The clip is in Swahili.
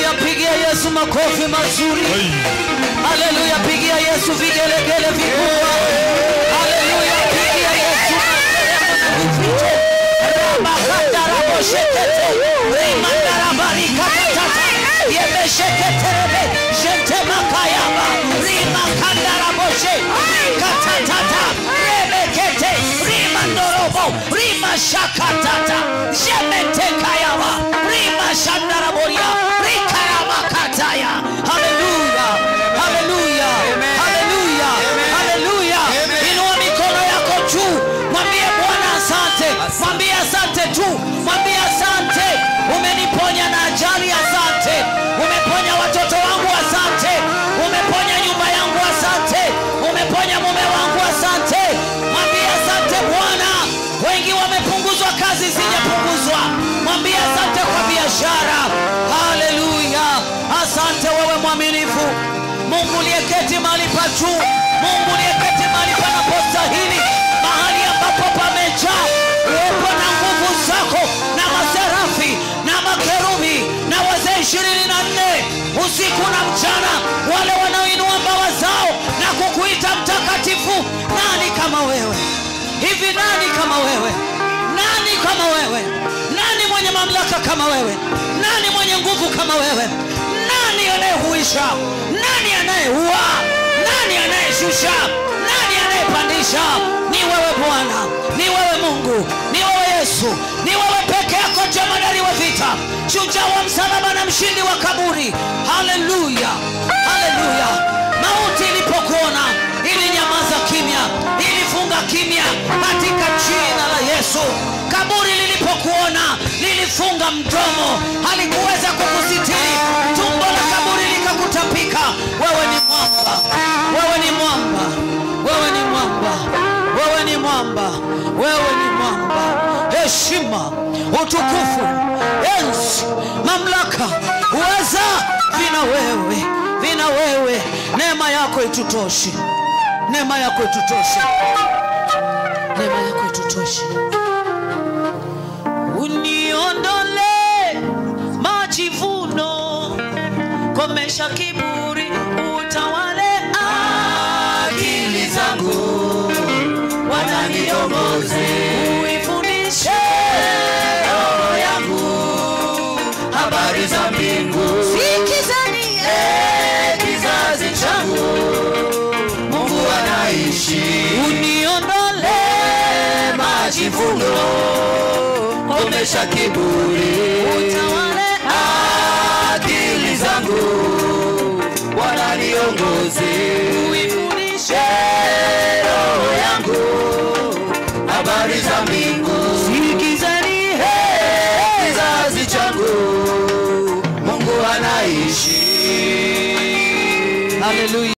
Haleluya, pigia Yesu makofi mazuri. Haleluya, pigia Yesu vigelegele vikubwa. Haleluya, pigia Yesu makofi. Ramakatara boshekete, rimandara barikatata, yebesheketerebe, jentemakayaba, rimakandara boshe, rikatatata, rebekete, rimandorobo, rimashakatata, jemetekayaba, rimashandaraboria, rikaramakataya. Haleluya, haleluya, haleluya, haleluya. Inua mikono yako juu, mwambie Bwana asante. Mwambie asante tu, mwambie asante. Umeniponya na ajali, asante. Umeponya watoto wangu, asante. Umeponya nyumba yangu, asante. Umeponya mume wangu, asante. Mwambie asante Bwana. Wengi wamepunguzwa kazi, sijapunguzwa. Mwambie asante kwa biashara. Haleluya, asante wewe mwaminifu. Mungu uliyeketi mahali pa juu, Mungu uliyeketi mahali panapostahili, mahali ambapo pamejaa uwepo na nguvu zako na maserafi na makerubi na wazee 24 usiku na mchana, wale wanaoinua mbawa zao na kukuita mtakatifu. Nani kama wewe? Hivi nani kama wewe? Nani kama wewe? Nani mwenye mamlaka kama wewe? Nani mwenye nguvu kama wewe? Nani anayehuisha? Nani anayeua? Nani anayeshusha? Nani anayepandisha? Ni wewe Bwana, ni wewe Mungu, ni wewe Yesu, ni wewe peke yako, jemadari wa vita, shujaa wa msalaba na mshindi wa kaburi. Haleluya, haleluya. Mauti ilipokuona ilinyamaza kimya, ilifunga kimya katika jina la Yesu. Kaburi lilipokuona lilifunga mdomo, halikuweza kukusitiri. Tumbo la kaburi likakutapika. Wewe ni mwamba, wewe ni mwamba, wewe ni mwamba, wewe ni mwamba, wewe ni mwamba. Heshima, utukufu, enzi, mamlaka, uweza vina wewe, vina wewe. Neema yako itutoshe, neema yako itutoshe, neema yako itutoshe. Uniondole majivuno, komesha kiburi, utawale akili zangu, wananiongoze, uifundishe roho yangu habari za mbingu. Sikizani kizazi changu, Mungu anaishi. Uniondole majivuno, komesha kiburi, utawale akili zangu, wananiongoze, uifundishe roho yangu habari za mbingu. Sikizani kizazi changu, Mungu anaishi. Haleluya.